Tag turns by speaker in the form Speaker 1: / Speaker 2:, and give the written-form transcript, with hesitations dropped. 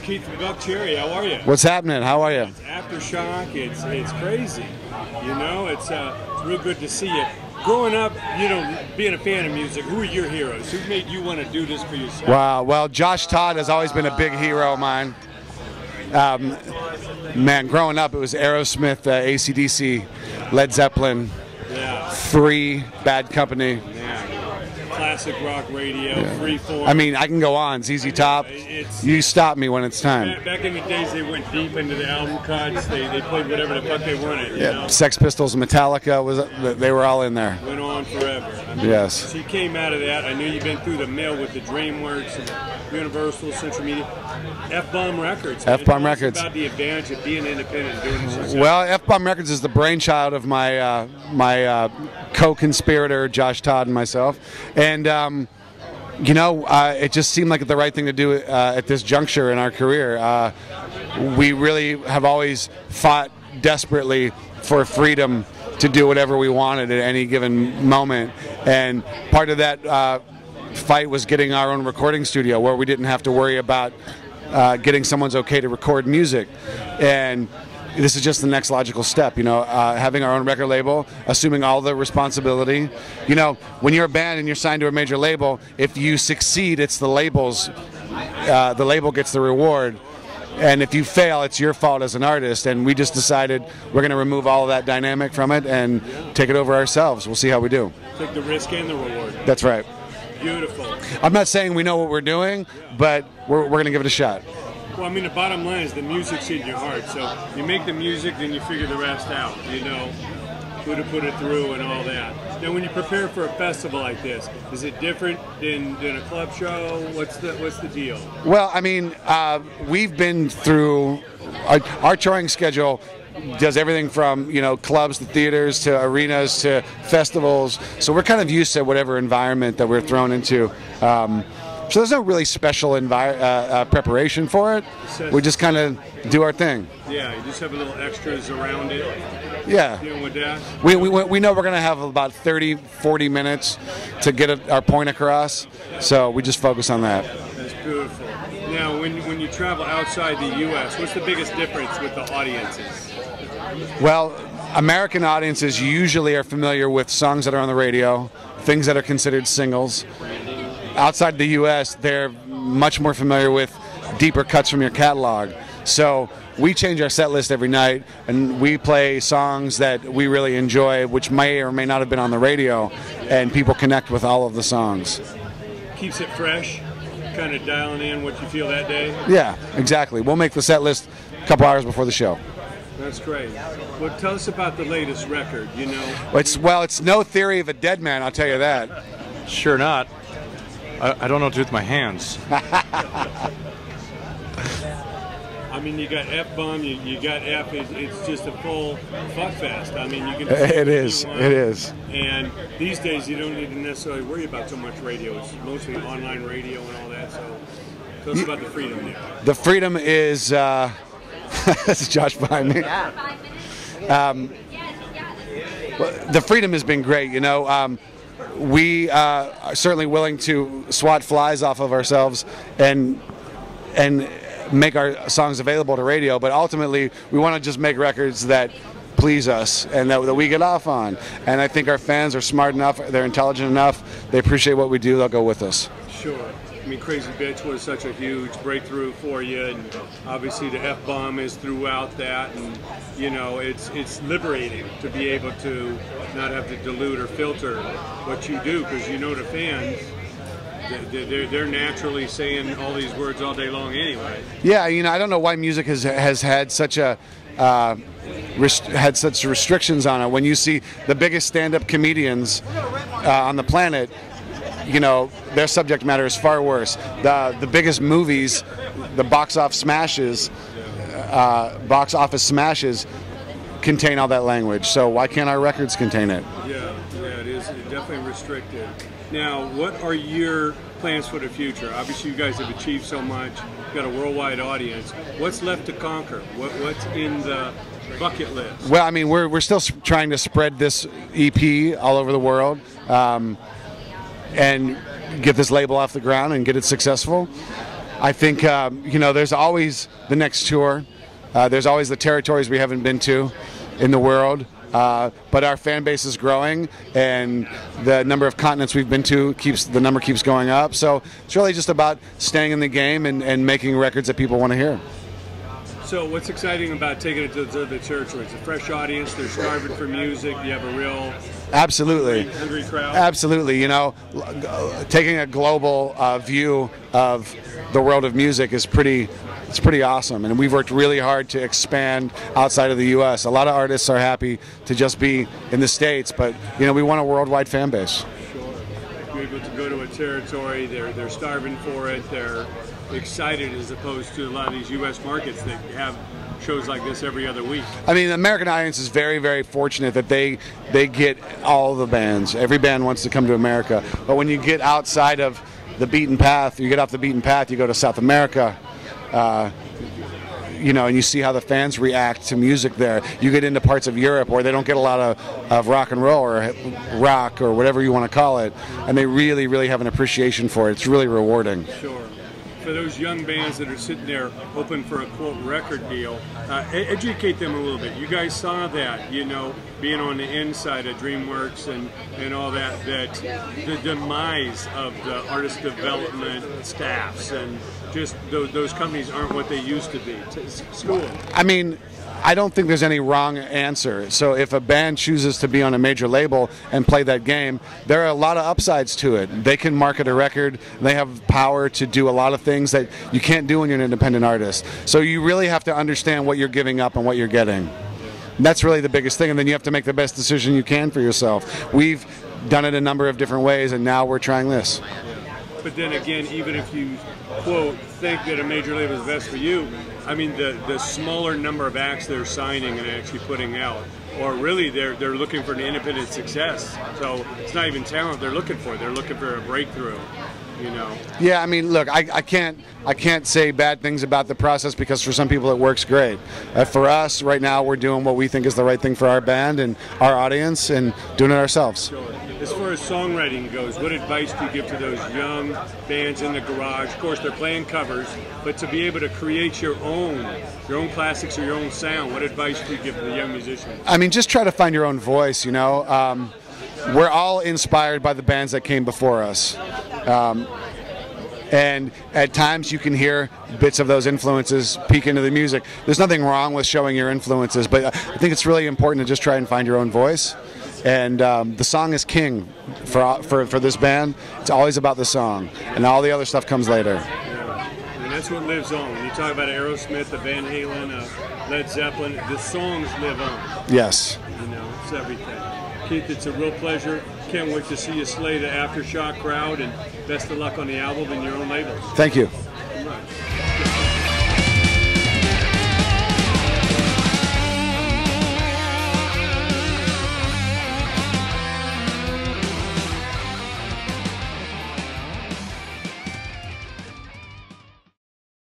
Speaker 1: Keith from BUCKCHERRY. How are you?
Speaker 2: What's happening? How are you?
Speaker 1: It's Aftershock. It's crazy. You know, it's real good to see you. Growing up, you know, being a fan of music, who are your heroes? Who made you want to do this for yourself?
Speaker 2: Wow. Well, Josh Todd has always been a big hero of mine. Man, growing up, it was Aerosmith, AC/DC, Led Zeppelin,
Speaker 1: Yeah.
Speaker 2: 3, Bad Company.
Speaker 1: Yeah. Classic rock radio, Freeform.
Speaker 2: I mean, I can go on. ZZ Top. You stop me when it's time.
Speaker 1: Back in the days, they went deep into the album cuts. They played whatever the fuck they wanted. You know?
Speaker 2: Sex Pistols, Metallica, they were all in there.
Speaker 1: Went on forever. I mean,
Speaker 2: Yes.
Speaker 1: So you came out of that. I know you've been through the mill with the DreamWorks and Universal, Central Media. F-Bomb Records.
Speaker 2: F-Bomb Records.
Speaker 1: About the advantage of being independent and doing this yourself.
Speaker 2: Well, F-Bomb Records is the brainchild of my co-conspirator Josh Todd and myself, and you know, it just seemed like the right thing to do at this juncture in our career. We really have always fought desperately for freedom to do whatever we wanted at any given moment, and part of that fight was getting our own recording studio where we didn't have to worry about getting someone's okay to record music. And this is just the next logical step, you know, having our own record label, assuming all the responsibility. You know, when you're a band and you're signed to a major label, if you succeed, it's the label's, the label gets the reward. And if you fail, it's your fault as an artist. And we just decided we're going to remove all of that dynamic from it and take it over ourselves. We'll see how we do.
Speaker 1: Take the risk and the reward.
Speaker 2: That's right.
Speaker 1: Beautiful.
Speaker 2: I'm not saying we know what we're doing, but we're going to give it a shot.
Speaker 1: Well, I mean, the bottom line is the music's in your heart. So you make the music, then you figure the rest out. You know, who to put it through and all that. Now, when you prepare for a festival like this, is it different than a club show? What's the deal?
Speaker 2: Well, I mean, we've been through our touring schedule. Does everything from, you know, clubs to theaters to arenas to festivals. So we're kind of used to whatever environment that we're thrown into. So there's no really special preparation for it. We just kind of do our thing.
Speaker 1: Yeah, you just have a little extras around it.
Speaker 2: Yeah.
Speaker 1: Dealing with that.
Speaker 2: We know we're going to have about 30, 40 minutes to get our point across. So we just focus on that.
Speaker 1: That's beautiful. Now, when you travel outside the U.S., what's the biggest difference with the audiences?
Speaker 2: Well, American audiences usually are familiar with songs that are on the radio, things that are considered singles. Outside the U.S., they're much more familiar with deeper cuts from your catalog. So we change our set list every night, and we play songs that we really enjoy, which may or may not have been on the radio, and people connect with all of the songs.
Speaker 1: Keeps it fresh, kind of dialing in what you feel that day?
Speaker 2: Yeah, exactly. We'll make the set list a couple hours before the show.
Speaker 1: That's great. Well, tell us about the latest record, you know.
Speaker 2: It's no Theory of a Dead Man, I'll tell you that.
Speaker 3: Sure not. I don't know what to do with my hands.
Speaker 1: I mean, you got F-Bomb, you got F, it's just a full fuck fest. I mean, you can...
Speaker 2: It is.
Speaker 1: And these days, you don't need to necessarily worry about so much radio. It's mostly online radio and all that, so tell us about the freedom there.
Speaker 2: The freedom is... this is Josh behind me. Well, the freedom has been great, you know. We are certainly willing to swat flies off of ourselves and make our songs available to radio, but ultimately we want to just make records that please us and that we get off on. And I think our fans are smart enough, they're intelligent enough, they appreciate what we do, they'll go with us.
Speaker 1: Sure. I mean, Crazy Bitch was such a huge breakthrough for you, and obviously the F-Bomb is throughout that, and you know, it's liberating to be able to not have to dilute or filter what you do, because you know the fans, they're naturally saying all these words all day long anyway.
Speaker 2: Yeah, you know, I don't know why music has had such had such restrictions on it. When you see the biggest stand-up comedians on the planet, you know, their subject matter is far worse. The biggest movies, the box office smashes, contain all that language. So why can't our records contain it?
Speaker 1: Yeah, it is definitely restricted. Now, what are your plans for the future? Obviously, you guys have achieved so much. You've got a worldwide audience. What's left to conquer? What's in the bucket list?
Speaker 2: Well, I mean, we're still trying to spread this EP all over the world. And get this label off the ground and get it successful. I think there's always the next tour. There's always the territories we haven't been to in the world. But our fan base is growing, and the number of continents we've been to the number keeps going up. So it's really just about staying in the game and making records that people want to hear.
Speaker 1: So what's exciting about taking it to the territory? It's a fresh audience. They're starving for music. You have a real hungry crowd.
Speaker 2: Absolutely. Taking a global view of the world of music is pretty awesome, and we've worked really hard to expand outside of the U.S. A lot of artists are happy to just be in the States, but we want a worldwide fan base.
Speaker 1: Sure. You're able to go to a territory. They're starving for it. They're excited, as opposed to a lot of these U.S. markets that have shows like this every other week.
Speaker 2: I mean, the American audience is very, very fortunate that they get all the bands. Every band wants to come to America, but when you get outside of the beaten path, you get off the beaten path, you go to South America. And you see how the fans react to music there. You get into parts of Europe where they don't get a lot of rock and roll or rock or whatever you want to call it, and they really, really have an appreciation for it. It's really rewarding.
Speaker 1: Sure. For those young bands that are sitting there hoping for a quote record deal, educate them a little bit. You guys saw that, being on the inside of DreamWorks and all that the demise of the artist development staffs and just those companies aren't what they used to be. School.
Speaker 2: I mean, I don't think there's any wrong answer. So if a band chooses to be on a major label and play that game, there are a lot of upsides to it. They can market a record. They have power to do a lot of things that you can't do when you're an independent artist. So you really have to understand what you're giving up and what you're getting. That's really the biggest thing, and then you have to make the best decision you can for yourself. We've done it a number of different ways, and now we're trying this.
Speaker 1: But then again, even if you, quote, think that a major label is best for you, I mean, the smaller number of acts they're signing and actually putting out, or really they're looking for an independent success. So it's not even talent they're looking for. They're looking for a breakthrough,
Speaker 2: Yeah, I mean, look, I can't say bad things about the process, because for some people it works great. For us, right now, we're doing what we think is the right thing for our band and our audience, and doing it ourselves.
Speaker 1: Sure. As far as songwriting goes, what advice do you give to those young bands in the garage? Of course, they're playing covers, but to be able to create your own classics or your own sound, what advice do you give to the young musicians?
Speaker 2: I mean, just try to find your own voice, We're all inspired by the bands that came before us. And at times you can hear bits of those influences peek into the music. There's nothing wrong with showing your influences, but I think it's really important to just try and find your own voice. And the song is king for this band. It's always about the song, and all the other stuff comes later.
Speaker 1: Yeah. And that's what lives on. When you talk about Aerosmith, the Van Halen, Led Zeppelin, the songs live on.
Speaker 2: Yes.
Speaker 1: It's everything. Keith, it's a real pleasure. Can't wait to see you slay the Aftershock crowd, and best of luck on the album and your own labels.
Speaker 2: Thank you.
Speaker 1: All right.